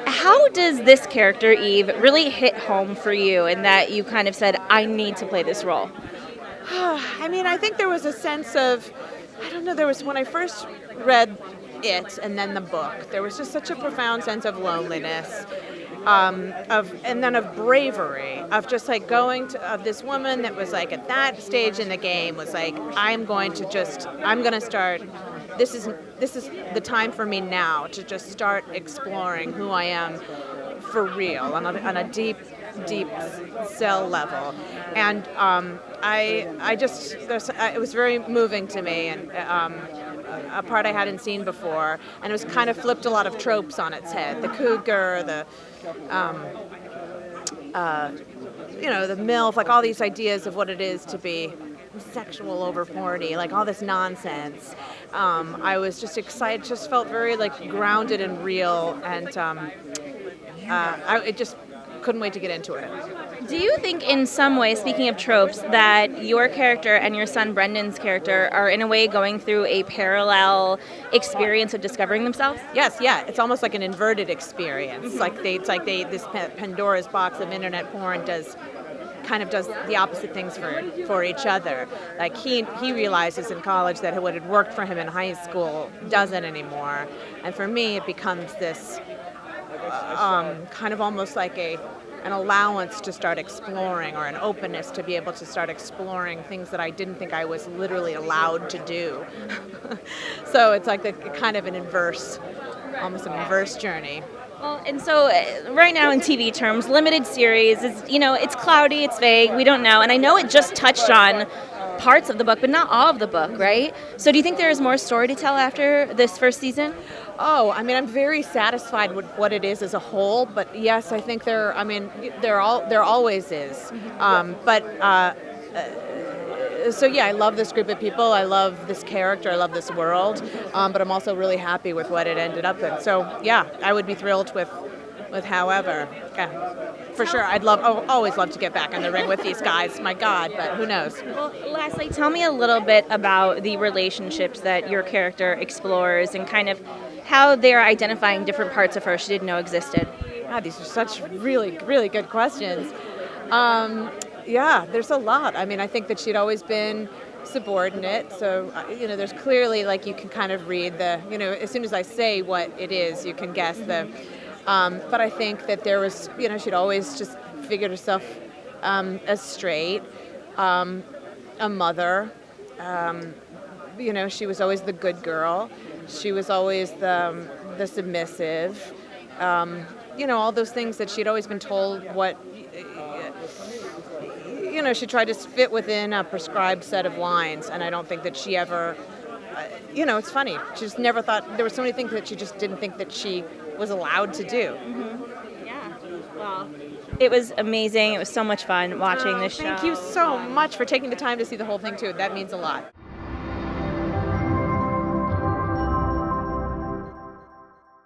how does this character, Eve, really hit home for you in that you kind of said, I need to play this role? I mean, I think there was a sense of, I don't know, there was when I first read it and then the book, there was just such a profound sense of loneliness, and then of bravery, of just like going to of this woman that was like at that stage in the game was like, I'm going to start. This is the time for me now to just start exploring who I am for real on a deep cell level, and it was very moving to me, and a part I hadn't seen before, and it was kind of flipped a lot of tropes on its head. The cougar, the the MILF, like all these ideas of what it is to be sexual over 40, like all this nonsense. I was just excited, just felt very like grounded and real, and I just couldn't wait to get into it. Do you think in some way, speaking of tropes, that your character and your son Brendan's character are in a way going through a parallel experience of discovering themselves? Yes, yeah, it's almost like an inverted experience. This Pandora's box of internet porn does the opposite things for each other. Like he realizes in college that what had worked for him in high school doesn't anymore, and for me it becomes this kind of almost like an allowance to start exploring, or an openness to be able to start exploring things that I didn't think I was literally allowed to do. So it's like almost an inverse journey. Well, and so right now in TV terms, limited series is, it's cloudy, it's vague, we don't know. And I know it just touched on parts of the book, but not all of the book, right? So do you think there is more story to tell after this first season? Oh, I mean, I'm very satisfied with what it is as a whole, but yes, I think there always is. So yeah, I love this group of people, I love this character, I love this world, but I'm also really happy with what it ended up in. So yeah, I would be thrilled with however. Yeah, for sure. Always love to get back in the ring with these guys, my God, but who knows. Well, lastly, tell me a little bit about the relationships that your character explores and kind of how they're identifying different parts of her she didn't know existed. God, these are such really, really good questions. Yeah, there's a lot. I mean, I think that she'd always been subordinate, so there's clearly, like, you can kind of read as soon as I say what it is, you can guess the. But I think that there was, she'd always just figured herself as straight, a mother. She was always the good girl. She was always the submissive. All those things that she'd always been told what. She tried to fit within a prescribed set of lines, and I don't think that she ever, it's funny. She just never thought, there were so many things that she just didn't think that she was allowed to do. Mm-hmm. Yeah, well, it was amazing. It was so much fun watching this show. Thank you so much for taking the time to see the whole thing, too. That means a lot.